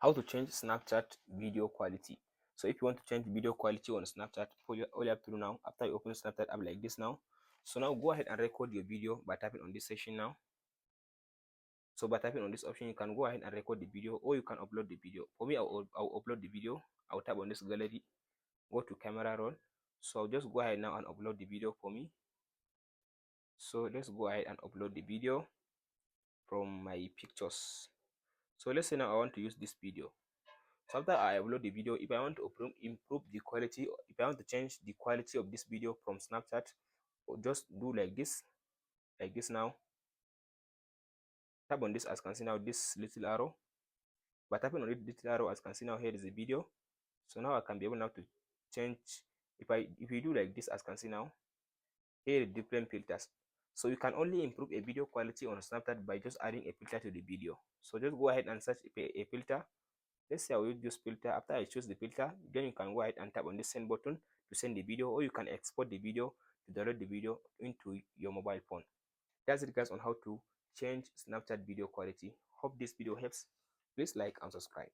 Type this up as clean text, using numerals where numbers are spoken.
How to change Snapchat video quality. So if you want to change video quality on Snapchat, all you have to do now, after you open Snapchat app like this now, so now go ahead and record your video by tapping on this section now. So by tapping on this option, you can go ahead and record the video, or you can upload the video. For me, I'll upload the video. I'll tap on this gallery, go to camera roll. So I'll just go ahead now and upload the video for me. So let's go ahead and upload the video from my pictures. So let's say now I want to use this video. So after I upload the video, if I want to improve the quality, if I want to change the quality of this video from Snapchat, or just do like this now. Tap on this, as you can see now, this little arrow. By tapping on this little arrow, as you can see now, here is the video. So now I can be able now to change. If you do like this, as you can see now, here are different filters. So you can only improve a video quality on Snapchat by just adding a filter to the video. So just go ahead and search a filter. Let's say I will use this filter. After I choose the filter, then you can go ahead and tap on the send button to send the video, or you can export the video to download the video into your mobile phone. That's it guys on how to change Snapchat video quality. Hope this video helps. Please like and subscribe.